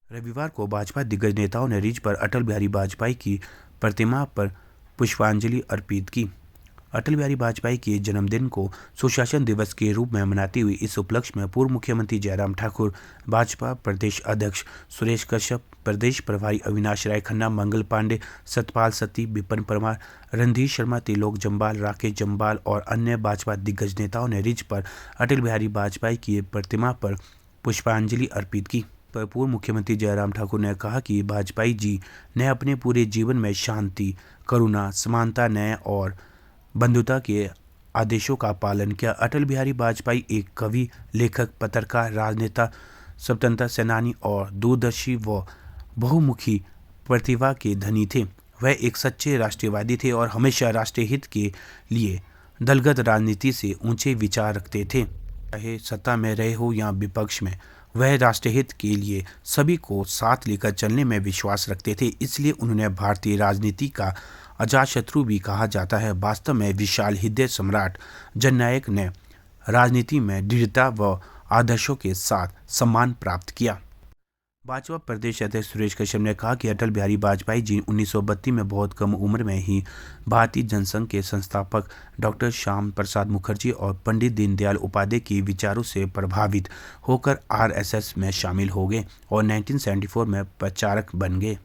रविवार को भाजपा दिग्गज नेताओं ने रिज पर अटल बिहारी वाजपेयी की प्रतिमा पर पुष्पांजलि अर्पित की। अटल बिहारी वाजपेयी के जन्मदिन को सुशासन दिवस के रूप में मनाते हुए इस उपलक्ष्य में पूर्व मुख्यमंत्री जयराम ठाकुर, भाजपा प्रदेश अध्यक्ष सुरेश कश्यप, प्रदेश प्रभारी अविनाश राय खन्ना, मंगल पांडे, सतपाल सत्ती, विपिन परमार, रणधीर शर्मा, त्रिलोक जम्वाल, राकेश जम्वाल और अन्य भाजपा दिग्गज नेताओं ने रिज पर अटल बिहारी वाजपेयी की प्रतिमा पर पुष्पांजलि अर्पित की। पूर्व मुख्यमंत्री जयराम ठाकुर ने कहा कि वाजपेयी जी ने अपने पूरे जीवन में शांति, करुणा, समानता, न्याय और बंधुता के आदेशों का पालन किया। अटल बिहारी वाजपेयी एक कवि, लेखक, पत्रकार, राजनेता, स्वतंत्रता सेनानी और दूरदर्शी व बहुमुखी प्रतिभा के धनी थे। वह एक सच्चे राष्ट्रवादी थे और हमेशा राष्ट्रीय हित के लिए दलगत राजनीति से ऊंचे विचार रखते थे। चाहे सत्ता में रहे हो या विपक्ष में, वह राष्ट्रीय हित के लिए सभी को साथ लेकर चलने में विश्वास रखते थे। इसलिए उन्होंने भारतीय राजनीति का अजातशत्रु भी कहा जाता है। वास्तव में विशाल हृदय सम्राट जननायक ने राजनीति में दृढ़ता व आदर्शों के साथ सम्मान प्राप्त किया। भाजपा प्रदेश अध्यक्ष सुरेश कश्यप ने कहा कि अटल बिहारी वाजपेयी जी 1932 में बहुत कम उम्र में ही भारतीय जनसंघ के संस्थापक डॉक्टर श्याम प्रसाद मुखर्जी और पंडित दीनदयाल उपाध्याय के विचारों से प्रभावित होकर आरएसएस में शामिल हो गए और 1974 में प्रचारक बन गए।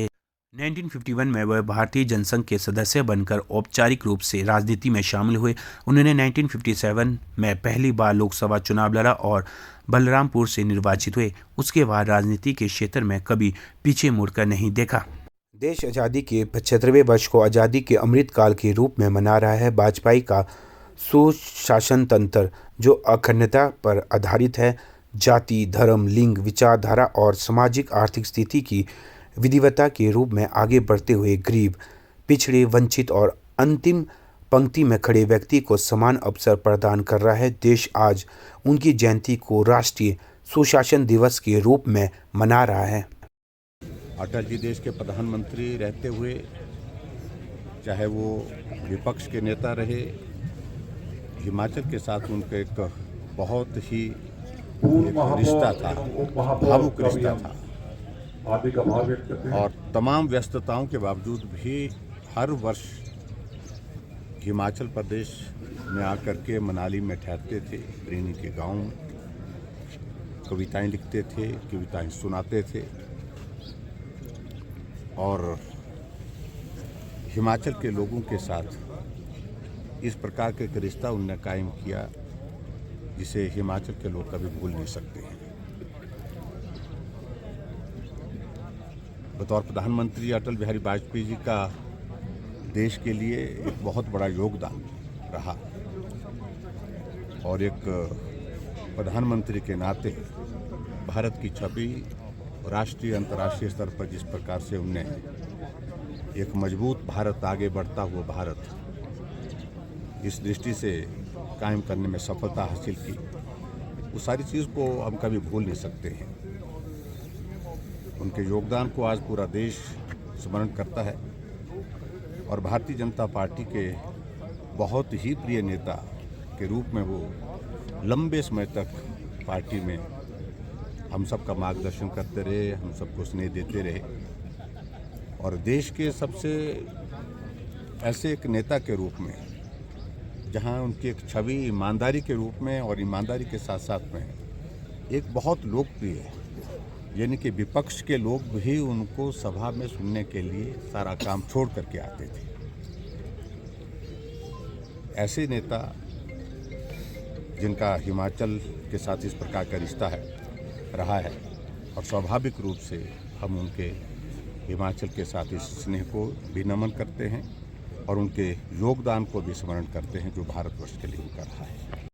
1951 में वह भारतीय जनसंघ के सदस्य बनकर औपचारिक रूप से राजनीति में शामिल हुए। उन्होंने 1957 में पहली बार लोकसभा चुनाव लड़ा और बलरामपुर से निर्वाचित हुए। उसके बाद राजनीति के क्षेत्र में कभी पीछे मुड़कर नहीं देखा। देश आज़ादी के 75वें वर्ष को आज़ादी के अमृत काल के रूप में मना रहा है। वाजपेयी का सुशासन तंत्र जो अखंडता पर आधारित है, जाति, धर्म, लिंग, विचारधारा और सामाजिक आर्थिक स्थिति की विविधता के रूप में आगे बढ़ते हुए गरीब, पिछड़े, वंचित और अंतिम पंक्ति में खड़े व्यक्ति को समान अवसर प्रदान कर रहा है। देश आज उनकी जयंती को राष्ट्रीय सुशासन दिवस के रूप में मना रहा है। अटल जी देश के प्रधानमंत्री रहते हुए, चाहे वो विपक्ष के नेता रहे, हिमाचल के साथ उनका एक बहुत ही रिश्ता था, भावुक रिश्ता था और तमाम व्यस्तताओं के बावजूद भी हर वर्ष हिमाचल प्रदेश में आकर के मनाली में ठहरते थे, प्रेनी के गांव में कविताएं लिखते थे, कविताएं सुनाते थे और हिमाचल के लोगों के साथ इस प्रकार के एक रिश्ता उन्होंने कायम किया जिसे हिमाचल के लोग कभी भूल नहीं सकते हैं। बतौर प्रधानमंत्री अटल बिहारी वाजपेयी जी का देश के लिए एक बहुत बड़ा योगदान रहा और एक प्रधानमंत्री के नाते भारत की छवि राष्ट्रीय अंतर्राष्ट्रीय स्तर पर जिस प्रकार से उनने एक मजबूत भारत, आगे बढ़ता हुआ भारत, इस दृष्टि से कायम करने में सफलता हासिल की, उस सारी चीज़ को हम कभी भूल नहीं सकते हैं। उनके योगदान को आज पूरा देश स्मरण करता है और भारतीय जनता पार्टी के बहुत ही प्रिय नेता के रूप में वो लंबे समय तक पार्टी में हम सबका मार्गदर्शन करते रहे, हम सबको स्नेह देते रहे और देश के सबसे ऐसे एक नेता के रूप में जहां उनकी एक छवि ईमानदारी के रूप में और ईमानदारी के साथ साथ में एक बहुत लोकप्रिय है, यानी कि विपक्ष के लोग भी उनको सभा में सुनने के लिए सारा काम छोड़ करके आते थे। ऐसे नेता जिनका हिमाचल के साथ इस प्रकार का रिश्ता रहा है और स्वाभाविक रूप से हम उनके हिमाचल के साथ इस स्नेह को भी नमन करते हैं और उनके योगदान को भी स्मरण करते हैं जो भारतवर्ष के लिए उनका रहा है।